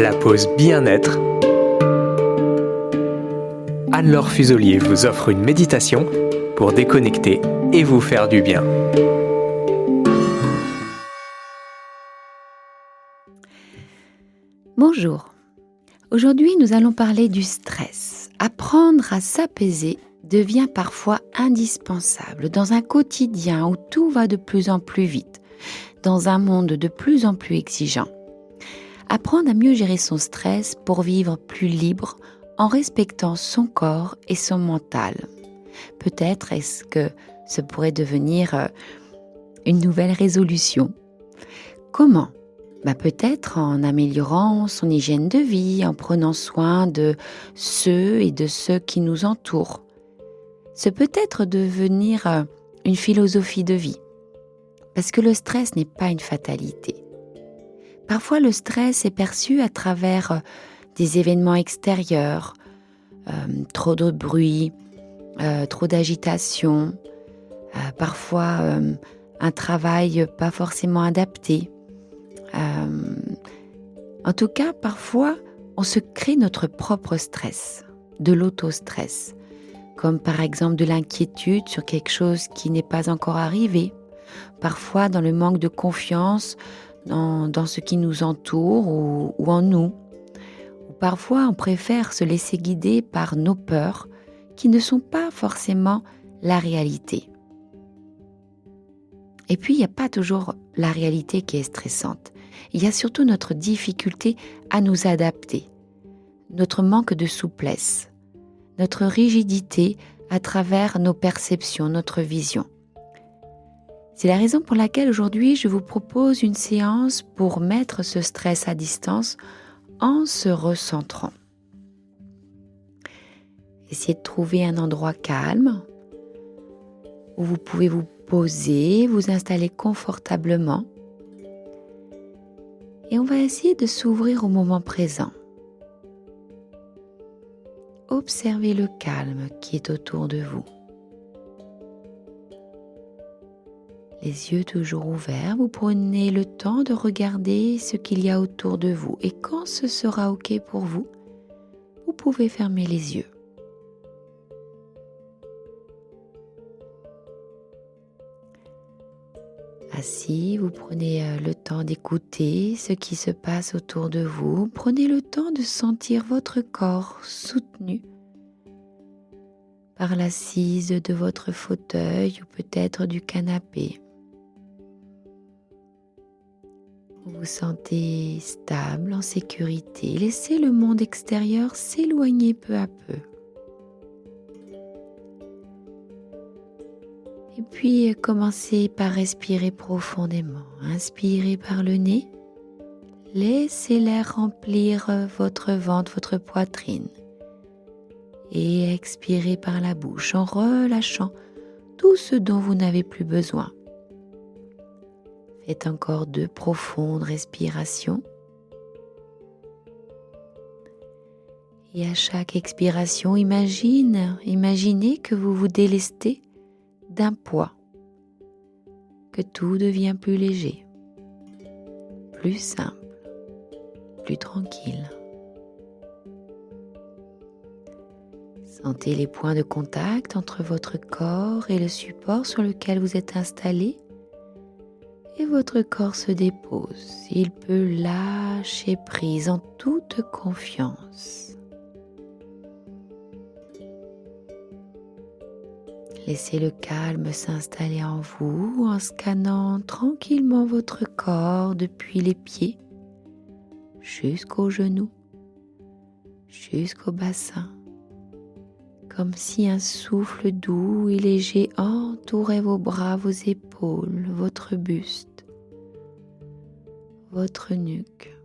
la pause bien-être. Anne-Laure Fuselier vous offre une méditation pour déconnecter et vous faire du bien. Bonjour, aujourd'hui nous allons parler du stress. Apprendre à s'apaiser devient parfois indispensable dans un quotidien où tout va de plus en plus vite, dans un monde de plus en plus exigeant. Apprendre à mieux gérer son stress pour vivre plus libre en respectant son corps et son mental. Peut-être est-ce que ce pourrait devenir une nouvelle résolution. Comment ? Peut-être en améliorant son hygiène de vie, en prenant soin de ceux et de ceux qui nous entourent. Ce peut être devenir une philosophie de vie, parce que le stress n'est pas une fatalité. Parfois, le stress est perçu à travers des événements extérieurs, trop de bruit, trop d'agitation, parfois un travail pas forcément adapté. En tout cas, parfois, on se crée notre propre stress, de l'auto-stress, comme par exemple de l'inquiétude sur quelque chose qui n'est pas encore arrivé, parfois dans le manque de confiance dans ce qui nous entoure ou en nous. Ou parfois, on préfère se laisser guider par nos peurs qui ne sont pas forcément la réalité. Et puis, il n'y a pas toujours la réalité qui est stressante. Il y a surtout notre difficulté à nous adapter, notre manque de souplesse, notre rigidité à travers nos perceptions, notre vision. C'est la raison pour laquelle aujourd'hui je vous propose une séance pour mettre ce stress à distance en se recentrant. Essayez de trouver un endroit calme où vous pouvez vous poser, vous installer confortablement. Et on va essayer de s'ouvrir au moment présent. Observez le calme qui est autour de vous. Les yeux toujours ouverts, vous prenez le temps de regarder ce qu'il y a autour de vous. Et quand ce sera OK pour vous, vous pouvez fermer les yeux. Assis, vous prenez le temps d'écouter ce qui se passe autour de vous. Prenez le temps de sentir votre corps soutenu par l'assise de votre fauteuil ou peut-être du canapé. Vous vous sentez stable, en sécurité. Laissez le monde extérieur s'éloigner peu à peu. Et puis, commencez par respirer profondément. Inspirez par le nez. Laissez l'air remplir votre ventre, votre poitrine. Et expirez par la bouche en relâchant tout ce dont vous n'avez plus besoin. Faites encore 2 profondes respirations. Et à chaque expiration, imaginez que vous vous délestez d'un poids, que tout devient plus léger, plus simple, plus tranquille. Sentez les points de contact entre votre corps et le support sur lequel vous êtes installé. Et votre corps se dépose. Il peut lâcher prise en toute confiance. Laissez le calme s'installer en vous en scannant tranquillement votre corps depuis les pieds jusqu'aux genoux, jusqu'au bassin, comme si un souffle doux et léger entourait vos bras, vos épaules, votre buste, votre nuque,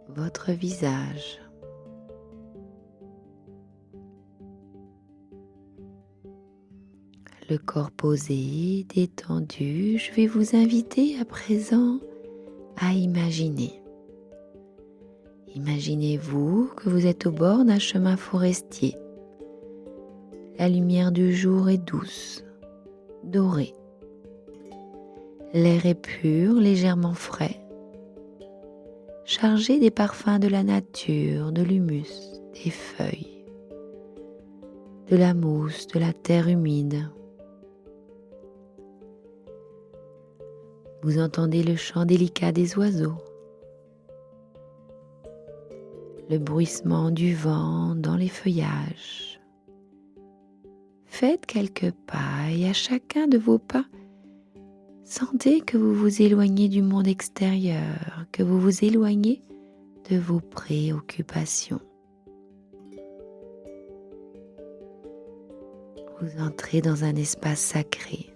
votre visage. Le corps posé, détendu, je vais vous inviter à présent à imaginer. Imaginez-vous que vous êtes au bord d'un chemin forestier. La lumière du jour est douce, dorée. L'air est pur, légèrement frais. chargé des parfums de la nature, de l'humus, des feuilles, de la mousse, de la terre humide. Vous entendez le chant délicat des oiseaux, le bruissement du vent dans les feuillages. Faites quelques pas et à chacun de vos pas, sentez que vous vous éloignez du monde extérieur, que vous vous éloignez de vos préoccupations. Vous entrez dans un espace sacré,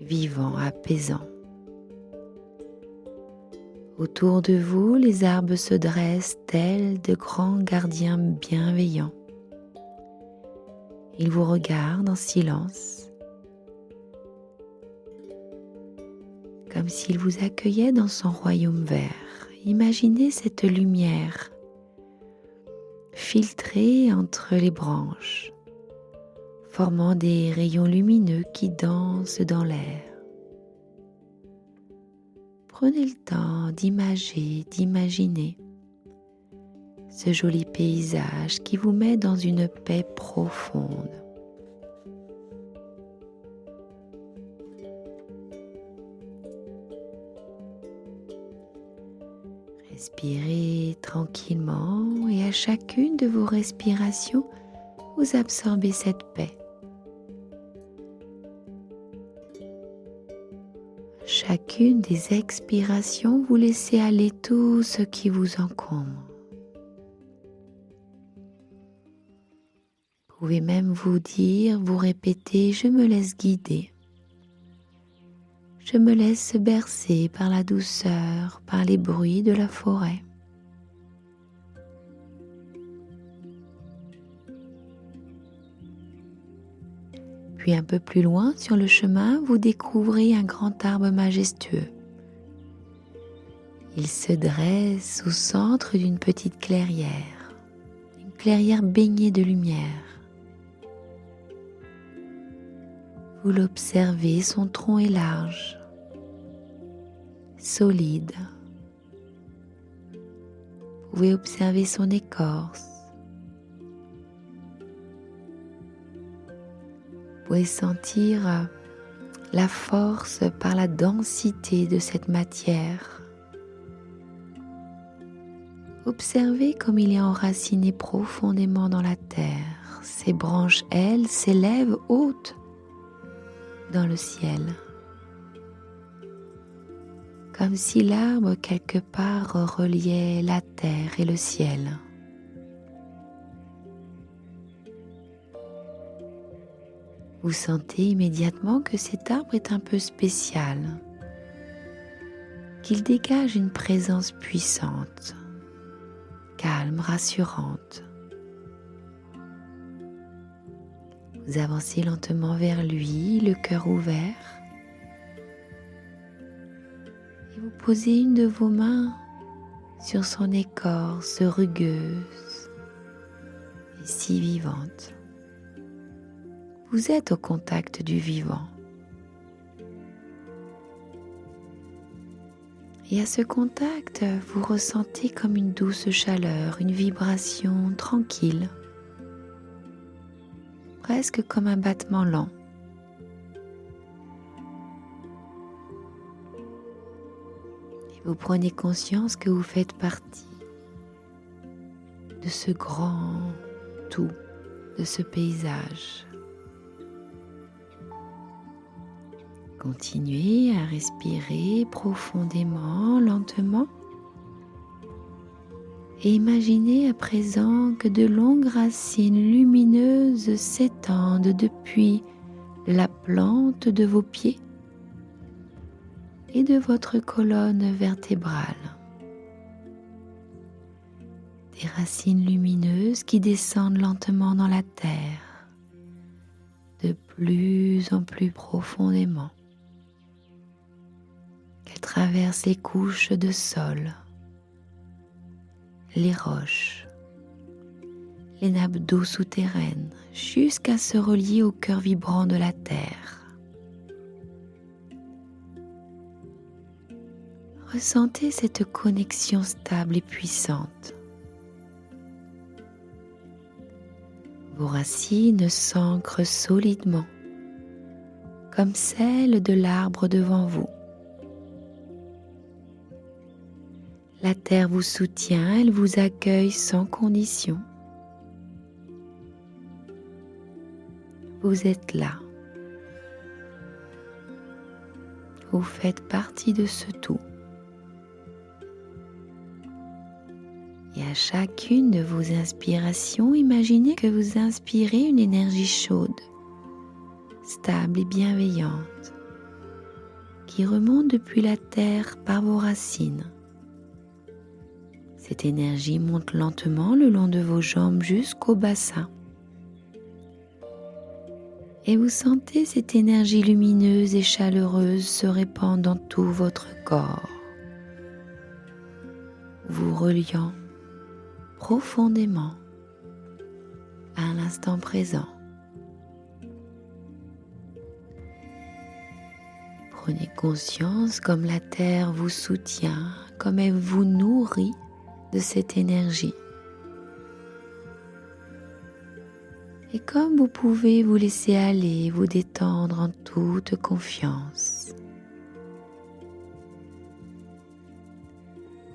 vivant, apaisant. Autour de vous, les arbres se dressent tels de grands gardiens bienveillants. Ils vous regardent en silence, comme s'il vous accueillait dans son royaume vert. Imaginez cette lumière filtrée entre les branches, formant des rayons lumineux qui dansent dans l'air. Prenez le temps d'imaginer ce joli paysage qui vous met dans une paix profonde. Respirez tranquillement et à chacune de vos respirations, vous absorbez cette paix. Chacune des expirations, vous laissez aller tout ce qui vous encombre. Vous pouvez même vous dire, vous répéter, je me laisse guider. Je me laisse bercer par la douceur, par les bruits de la forêt. Puis un peu plus loin sur le chemin, vous découvrez un grand arbre majestueux. Il se dresse au centre d'une petite clairière, une clairière baignée de lumière. Vous l'observez, son tronc est large, solide. Vous pouvez observer son écorce. Vous pouvez sentir la force par la densité de cette matière. Observez comme il est enraciné profondément dans la terre. Ses branches, elles, s'élèvent hautes dans le ciel. Comme si l'arbre quelque part reliait la terre et le ciel. Vous sentez immédiatement que cet arbre est un peu spécial, qu'il dégage une présence puissante, calme, rassurante. Vous avancez lentement vers lui, le cœur ouvert, et vous posez une de vos mains sur son écorce rugueuse et si vivante. Vous êtes au contact du vivant. Et à ce contact, vous ressentez comme une douce chaleur, une vibration tranquille, presque comme un battement lent. Et vous prenez conscience que vous faites partie de ce grand tout, de ce paysage. Continuez à respirer profondément, lentement. Et imaginez à présent que de longues racines lumineuses s'étendent depuis la plante de vos pieds et de votre colonne vertébrale. Des racines lumineuses qui descendent lentement dans la terre, de plus en plus profondément. Qu'elles traversent les couches de sol, les roches, les nappes d'eau souterraines, jusqu'à se relier au cœur vibrant de la terre. Ressentez cette connexion stable et puissante. Vos racines s'ancrent solidement, comme celles de l'arbre devant vous. La terre vous soutient, elle vous accueille sans condition. Vous êtes là. Vous faites partie de ce tout. Et à chacune de vos inspirations, imaginez que vous inspirez une énergie chaude, stable et bienveillante, qui remonte depuis la terre par vos racines. Cette énergie monte lentement le long de vos jambes jusqu'au bassin. Et vous sentez cette énergie lumineuse et chaleureuse se répandre dans tout votre corps, vous reliant profondément à l'instant présent. Prenez conscience comme la terre vous soutient, comme elle vous nourrit de cette énergie. Et comme vous pouvez vous laisser aller, vous détendre en toute confiance.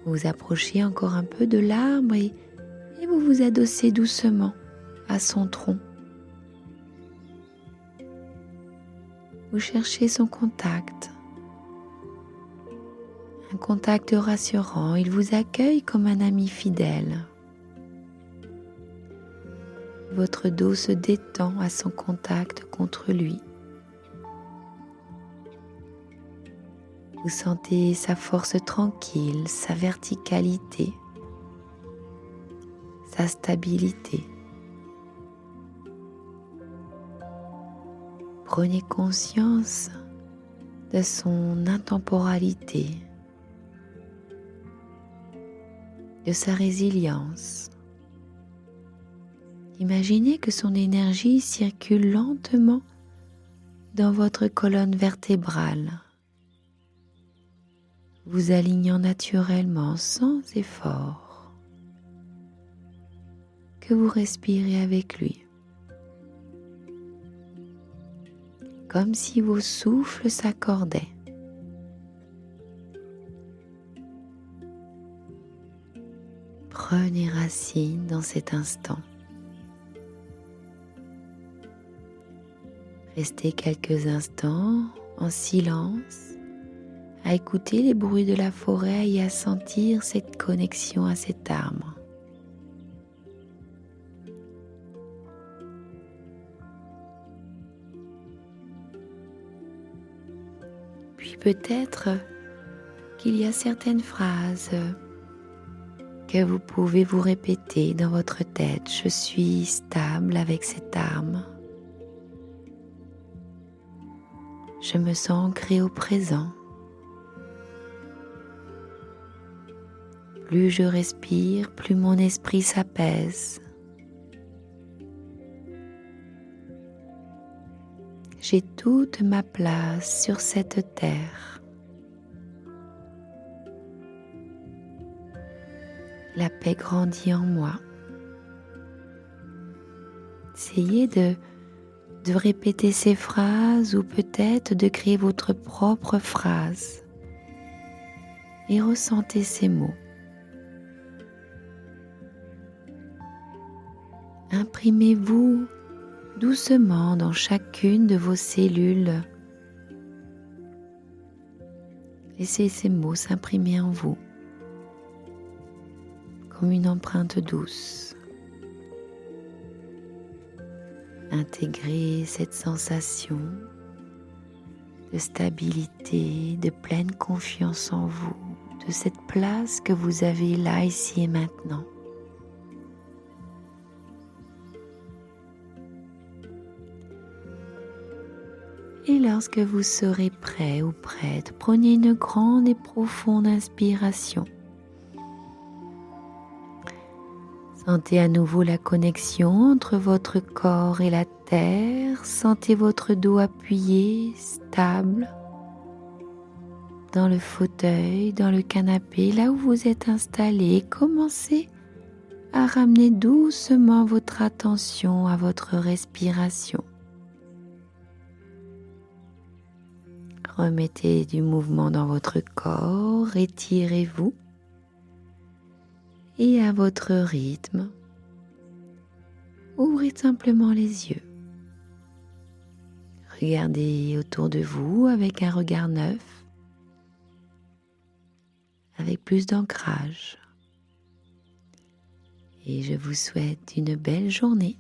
Vous approchez encore un peu de l'arbre et vous vous adossez doucement à son tronc. Vous cherchez son contact. Un contact rassurant, il vous accueille comme un ami fidèle. Votre dos se détend à son contact contre lui. Vous sentez sa force tranquille, sa verticalité, sa stabilité. Prenez conscience de son intemporalité, de sa résilience. Imaginez que son énergie circule lentement dans votre colonne vertébrale, vous alignant naturellement sans effort, que vous respirez avec lui, comme si vos souffles s'accordaient. Prenez racine dans cet instant. Restez quelques instants en silence, à écouter les bruits de la forêt et à sentir cette connexion à cet arbre. Puis peut-être qu'il y a certaines phrases que vous pouvez vous répéter dans votre tête. Je suis stable avec cet arbre. Je me sens ancré au présent. Plus je respire, plus mon esprit s'apaise. J'ai toute ma place sur cette terre. La paix grandit en moi. Essayez de répéter ces phrases ou peut-être de créer votre propre phrase et ressentez ces mots. Imprimez-vous doucement dans chacune de vos cellules. Laissez ces mots s'imprimer en vous comme une empreinte douce. Intégrez cette sensation de stabilité, de pleine confiance en vous, de cette place que vous avez là, ici et maintenant. Et lorsque vous serez prêt ou prête, prenez une grande et profonde inspiration. Sentez à nouveau la connexion entre votre corps et la terre. Sentez votre dos appuyé, stable, dans le fauteuil, dans le canapé, là où vous êtes installé. Commencez à ramener doucement votre attention à votre respiration. Remettez du mouvement dans votre corps, étirez-vous et à votre rythme, ouvrez simplement les yeux. Regardez autour de vous avec un regard neuf, avec plus d'ancrage. Et je vous souhaite une belle journée.